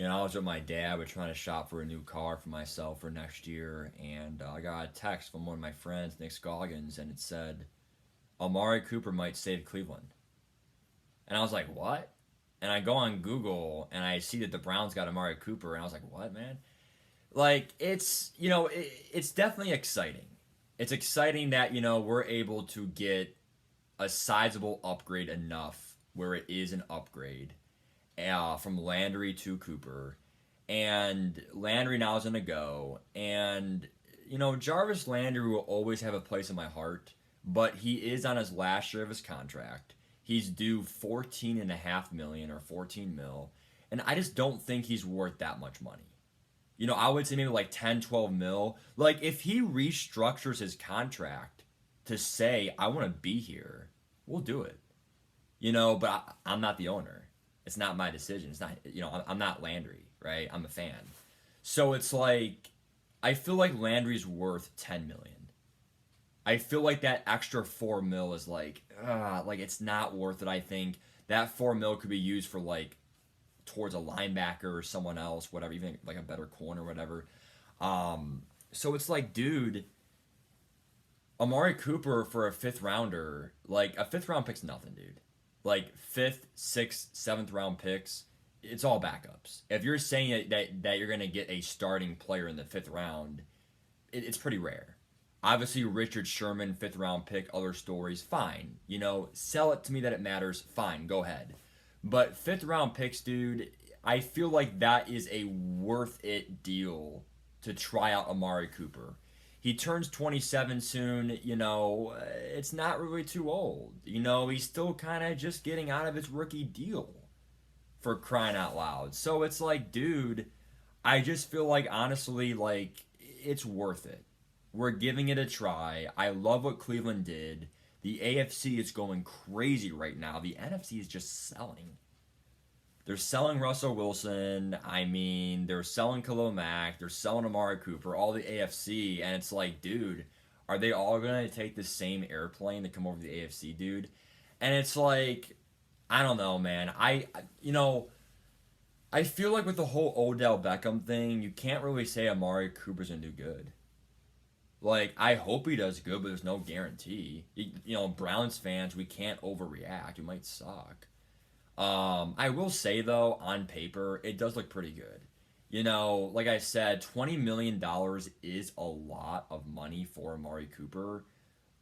I was with my dad. We're trying to shop for a new car for myself for next year, and I got a text from one of my friends, Nick Scoggins, and it said Amari Cooper might save Cleveland. And I was like, what? And I go on Google and I see that the Browns got Amari Cooper, and I was like, what, man? Like it's definitely exciting. It's exciting that we're able to get a sizable upgrade enough where it is an upgrade from Landry to Cooper, and Landry now is gonna go, and Jarvis Landry will always have a place in my heart, but he is on his last year of his contract. He's due 14.5 million or 14 mil, and I just don't think he's worth that much money. I would say maybe like 10, 12 mil. Like if he restructures his contract to say I want to be here, we'll do it. But I'm not the owner. It's not my decision. It's not, I'm not Landry, right? I'm a fan. So it's like, I feel like Landry's worth 10 million. I feel like that extra 4 mil is like it's not worth it. I think that 4 mil could be used for like towards a linebacker or someone else, whatever, even like a better corner, whatever. So it's like, dude, Amari Cooper for a fifth rounder, like a fifth round pick's nothing, dude. Like fifth, sixth, seventh round picks, it's all backups. If you're saying that you're gonna get a starting player in the fifth round, it's pretty rare. Obviously, Richard Sherman, fifth round pick, other stories, fine. Sell it to me that it matters, fine, go ahead. But fifth round picks, dude, I feel like that is a worth it deal to try out Amari Cooper. He turns 27 soon, it's not really too old. He's still kind of just getting out of his rookie deal, for crying out loud. So it's like, dude, I just feel like, honestly, like, it's worth it. We're giving it a try. I love what Cleveland did. The AFC is going crazy right now. The NFC is just selling. They're selling Russell Wilson. I mean, they're selling Khalil Mack. They're selling Amari Cooper. All the AFC, and it's like, dude, are they all gonna take the same airplane to come over to the AFC, dude? And it's like, I don't know, man. I feel like with the whole Odell Beckham thing, you can't really say Amari Cooper's gonna do good. Like, I hope he does good, but there's no guarantee. Browns fans, we can't overreact. It might suck. I will say though, on paper, it does look pretty good. Like I said, $20 million is a lot of money for Amari Cooper,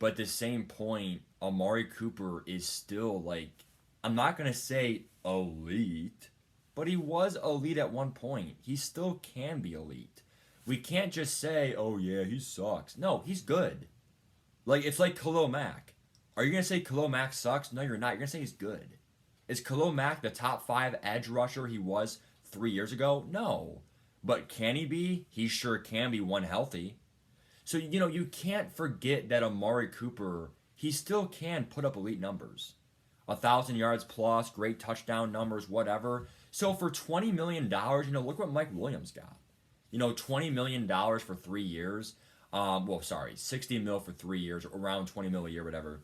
but at the same point, Amari Cooper is still like, I'm not gonna say elite, but he was elite at one point. He still can be elite. We can't just say, oh yeah, he sucks. No, he's good. Like, it's like Khalil Mack. Are you gonna say Khalil Mack sucks? No, you're not. You're gonna say he's good. Is Khalil Mack the top 5 edge rusher he was 3 years ago? No. But can he be? He sure can be when healthy. So, you can't forget that Amari Cooper, he still can put up elite numbers. 1,000 yards plus, great touchdown numbers, whatever. So for $20 million, look what Mike Williams got. $20 million for 3 years. 60 mil for 3 years, around 20 mil a year, whatever.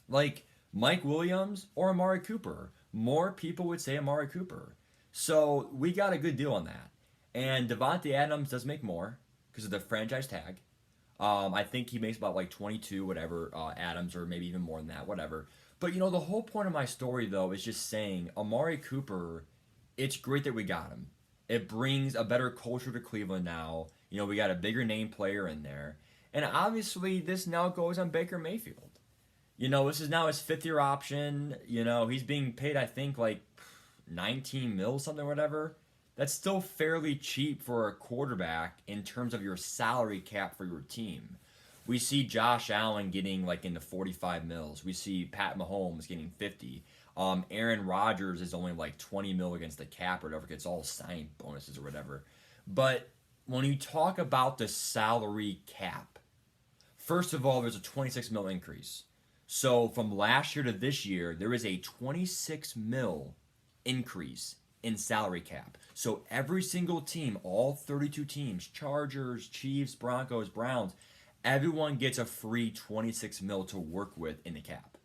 Like, Mike Williams or Amari Cooper. More people would say Amari Cooper. So we got a good deal on that. And Devontae Adams does make more because of the franchise tag. I think he makes about like 22, whatever, Adams, or maybe even more than that, whatever. But the whole point of my story though is just saying Amari Cooper, it's great that we got him. It brings a better culture to Cleveland now. We got a bigger name player in there. And obviously this now goes on Baker Mayfield. This is now his 5th-year option. He's being paid, I think, like 19 mil, something, whatever. That's still fairly cheap for a quarterback in terms of your salary cap for your team. We see Josh Allen getting like into 45 mils. We see Pat Mahomes getting 50. Aaron Rodgers is only like 20 mil against the cap or whatever. Gets all signing bonuses or whatever. But when you talk about the salary cap, first of all, there's a 26 mil increase. So from last year to this year, there is a 26 mil increase in salary cap. So every single team, all 32 teams, Chargers, Chiefs, Broncos, Browns, everyone gets a free 26 mil to work with in the cap.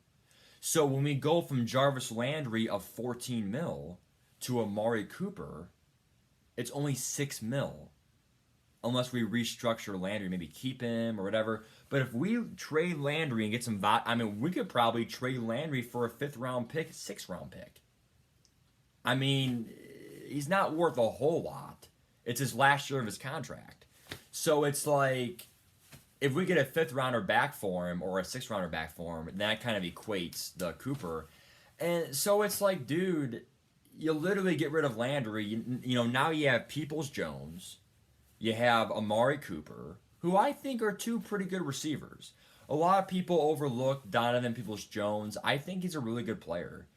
So when we go from Jarvis Landry of 14 mil to Amari Cooper, It's only 6 mil. Unless we restructure Landry, maybe keep him or whatever. But if we trade Landry and get some, I mean, we could probably trade Landry for a 5th round pick, 6th round pick. I mean, he's not worth a whole lot. It's his last year of his contract. So it's like, if we get a 5th rounder back for him or a 6th rounder back for him, that kind of equates the Cooper. And so it's like, dude, you literally get rid of Landry. Now you have Peoples-Jones. You have Amari Cooper, who I think are two pretty good receivers. A lot of people overlook Donovan Peoples-Jones. I think he's a really good player.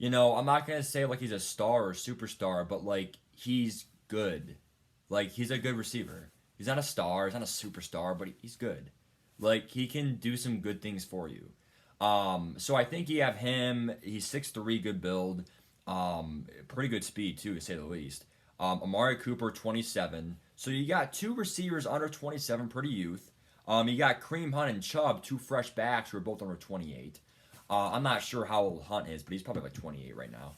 I'm not going to say like he's a star or superstar, but like he's good. Like he's a good receiver. He's not a star, he's not a superstar, but he's good. Like he can do some good things for you. So I think you have him. He's 6'3", good build. Pretty good speed too, to say the least. Amari Cooper, 27. So you got two receivers under 27, pretty youth. You got Kareem Hunt and Chubb, two fresh backs who are both under 28. I'm not sure how old Hunt is, but he's probably like 28 right now.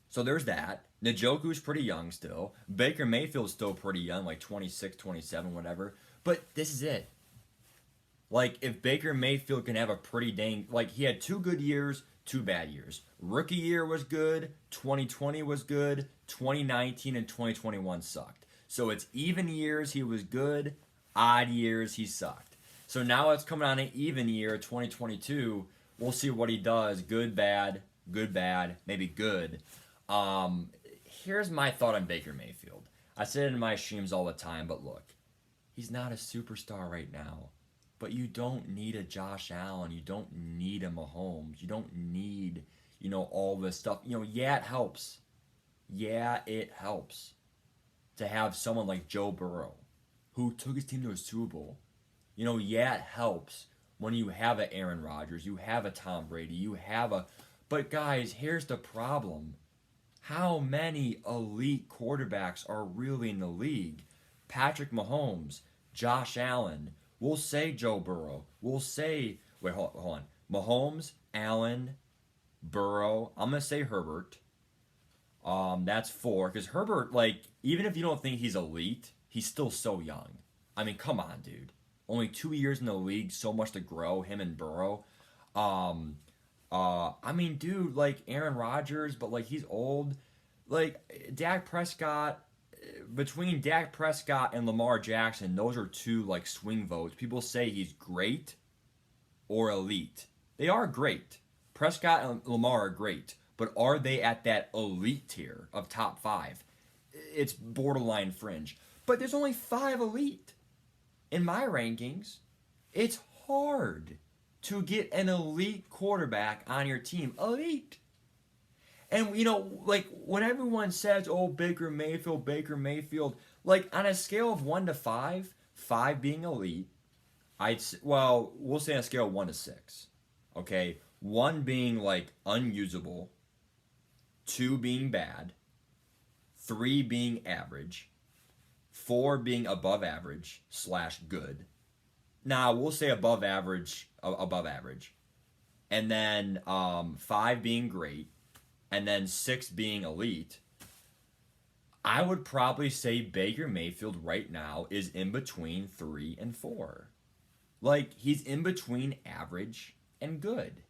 So there's that. Njoku's pretty young still. Baker Mayfield's still pretty young, like 26, 27, whatever. But this is it. Like, if Baker Mayfield can have a pretty dang... Like, he had 2 good years, 2 bad years. Rookie year was good. 2020 was good. 2019 and 2021 sucked. So it's even years he was good. Odd years he sucked. So now it's coming on an even year, 2022. We'll see what he does. Good, bad, maybe good. Here's my thought on Baker Mayfield. I say it in my streams all the time, but look, he's not a superstar right now. But you don't need a Josh Allen. You don't need a Mahomes. You don't need, all this stuff. Yeah, it helps. Yeah, it helps to have someone like Joe Burrow, who took his team to a Super Bowl. Yeah, it helps when you have an Aaron Rodgers, you have a Tom Brady, you have a... But guys, here's the problem. How many elite quarterbacks are really in the league? Patrick Mahomes, Josh Allen, we'll say Joe Burrow, we'll say... Wait, hold on. Mahomes, Allen, Burrow, I'm going to say Herbert. That's 4, because Herbert, even if you don't think he's elite, he's still so young. I mean, come on, dude. Only 2 years in the league, so much to grow, him and Burrow. I mean, dude, Aaron Rodgers, but he's old. Dak Prescott, between Dak Prescott and Lamar Jackson, those are 2 swing votes. People say he's great or elite. They are great. Prescott and Lamar are great, but are they at that elite tier of top 5? It's borderline fringe. But there's only 5 elite. In my rankings, it's hard to get an elite quarterback on your team. Elite. And, when everyone says, oh, Baker Mayfield, on a scale of 1 to 5, 5 being elite, we'll say on a scale of 1 to 6. Okay? 1 being, unusable, 2 being bad, 3 being average, 4 being above average / good. Now, we'll say above average. And then 5 being great. And then 6 being elite. I would probably say Baker Mayfield right now is in between 3 and 4. He's in between average and good.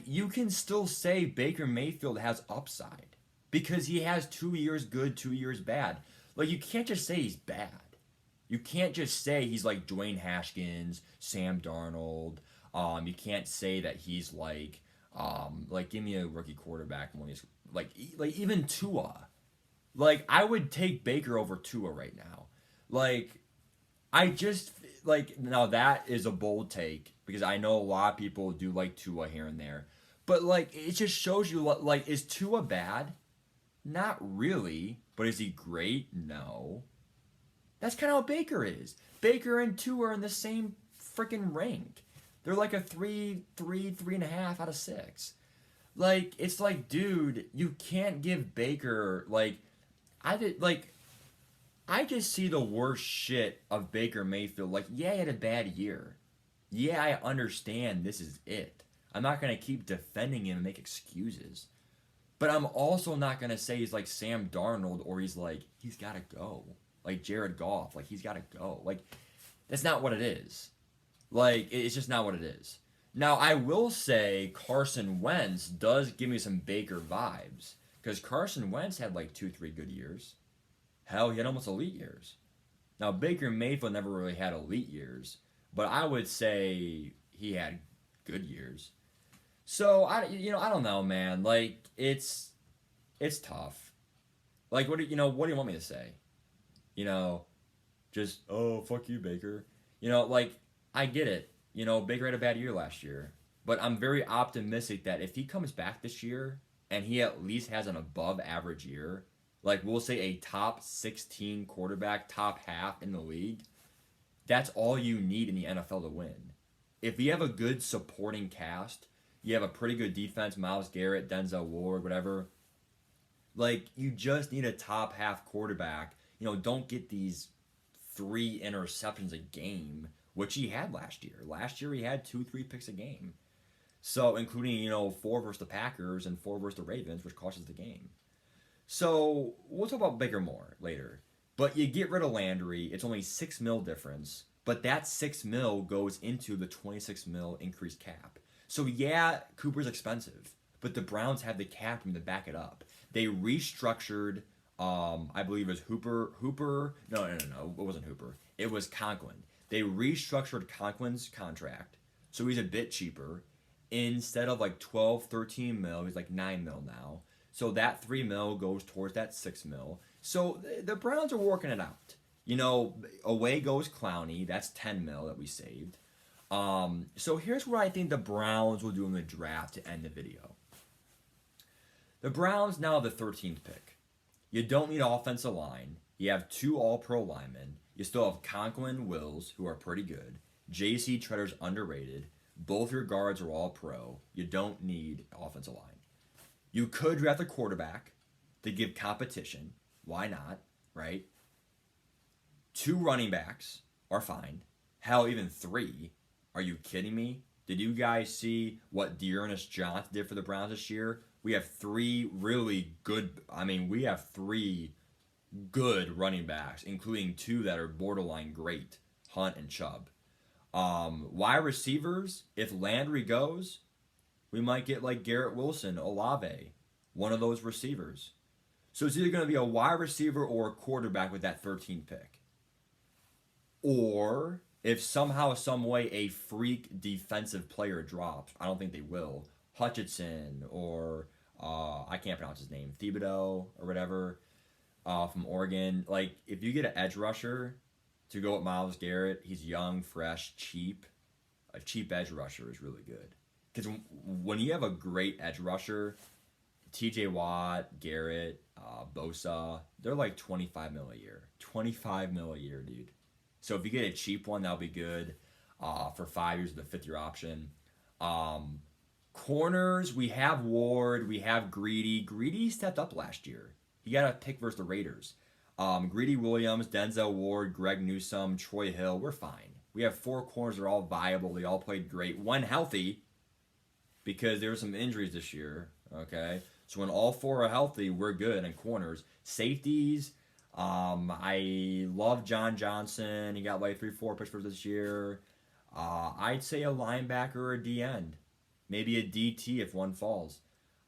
You can still say Baker Mayfield has upside. Because he has 2 years good, 2 years bad. You can't just say he's bad. You can't just say he's like Dwayne Haskins, Sam Darnold. You can't say that he's give me a rookie quarterback when he's even Tua. I would take Baker over Tua right now. Now that is a bold take because I know a lot of people do like Tua here and there. But it just shows you is Tua bad? Not really. But is he great? No. That's kind of how Baker is. Baker and Tua are in the same freaking rank. They're a 3.5 out of 6. It's dude, you can't give Baker I just see the worst shit of Baker Mayfield. Yeah, he had a bad year. Yeah, I understand this is it. I'm not gonna keep defending him and make excuses. But I'm also not gonna say he's like Sam Darnold or he's gotta go. Like Jared Goff, like he's gotta go. Like that's not what it is. Like it's just not what it is. Now I will say Carson Wentz does give me some Baker vibes because Carson Wentz had like 2, 3 good years. Hell, he had almost elite years. Now Baker Mayfield never really had elite years, but I would say he had good years. So I don't know, man. Like it's tough. Like what do you want me to say? You know, just oh fuck you, Baker. Like I get it. Baker had a bad year last year, but I'm very optimistic that if he comes back this year and he at least has an above average year, like we'll say a top 16 quarterback, top half in the league, that's all you need in the NFL to win. If you have a good supporting cast, you have a pretty good defense, Myles Garrett, Denzel Ward, whatever. Like you just need a top half quarterback. Don't get these 3 interceptions a game, which he had last year. Last year he had 2, 3 picks a game. So including 4 versus the Packers and 4 versus the Ravens, which cost us the game. So we'll talk about Baker more later. But you get rid of Landry, it's only $6 million difference, but that $6 million goes into the $26 million increased cap. So yeah, Cooper's expensive, but the Browns have the cap room to back it up. They restructured. I believe it was Hooper. No, it wasn't Hooper. It was Conklin. They restructured Conklin's contract, so he's a bit cheaper. Instead of like 12, 13 mil, he's like 9 mil now. So that 3 mil goes towards that 6 mil. So the Browns are working it out. Away goes Clowney. That's 10 mil that we saved. So here's what I think the Browns will do in the draft to end the video. The Browns now have the 13th pick. You don't need offensive line. You have 2 all-pro linemen. You still have Conklin, Wills, who are pretty good. J.C. Tretter's underrated. Both your guards are all-pro. You don't need offensive line. You could draft a quarterback to give competition. Why not, right? 2 running backs are fine. Hell, even 3. Are you kidding me? Did you guys see what Dearness Johnson did for the Browns this year? We have 3 really good. We have 3 good running backs, including 2 that are borderline great, Hunt and Chubb. Wide receivers, if Landry goes, we might get like Garrett Wilson, Olave, one of those receivers. So it's either going to be a wide receiver or a quarterback with that 13th pick. Or if somehow, some way, a freak defensive player drops, I don't think they will, Hutchinson or I can't pronounce his name, Thibodeau or whatever, from Oregon. Like if you get an edge rusher to go with Myles Garrett, he's young, fresh, cheap. A cheap edge rusher is really good because when you have a great edge rusher, T.J. Watt, Garrett, Bosa, they're like $25 million a year. $25 million a year, dude. So if you get a cheap one, that'll be good for 5 years with a 5th-year option. Corners, we have Ward, we have Greedy. Greedy stepped up last year. He got a pick versus the Raiders. Greedy Williams, Denzel Ward, Greg Newsome, Troy Hill, we're fine. We have 4 corners that are all viable. They all played great. One healthy because there were some injuries this year. Okay, so when all 4 are healthy, we're good in corners. Safeties, I love John Johnson. He got like 3-4 picks for this year. I'd say a linebacker or a D end. Maybe a DT if one falls.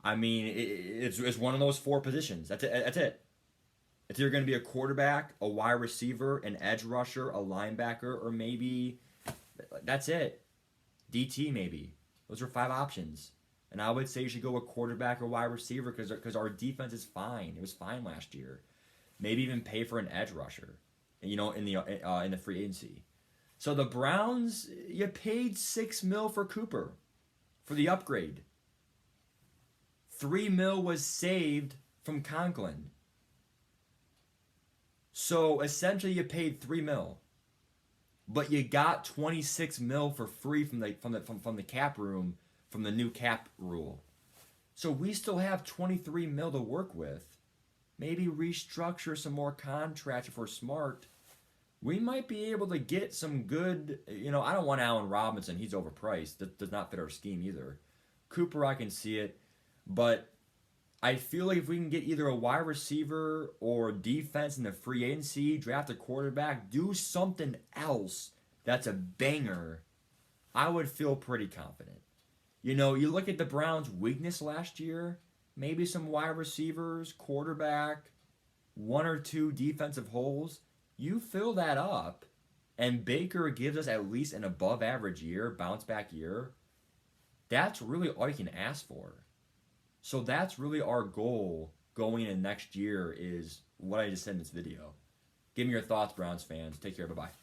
It's one of those 4 positions. That's it. It's either going to be a quarterback, a wide receiver, an edge rusher, a linebacker, or maybe that's it. DT maybe. Those are 5 options. And I would say you should go with quarterback or wide receiver because our defense is fine. It was fine last year. Maybe even pay for an edge rusher, in the free agency. So the Browns, you paid $6 million for Cooper for the upgrade. $3 million was saved from Conklin. So essentially, you paid $3 million, but you got $26 million for free from the cap room, from the new cap rule. So we still have $23 million to work with. Maybe restructure some more contracts if we're smart. We might be able to get some good. I don't want Allen Robinson. He's overpriced. That does not fit our scheme either. Cooper, I can see it, but I feel like if we can get either a wide receiver or defense in the free agency, draft a quarterback, do something else that's a banger, I would feel pretty confident. You know, you look at the Browns' weakness last year, maybe some wide receivers, quarterback, one or two defensive holes. You fill that up, and Baker gives us at least an above average year, bounce back year. That's really all you can ask for. So that's really our goal going in next year is what I just said in this video. Give me your thoughts, Browns fans. Take care. Bye-bye.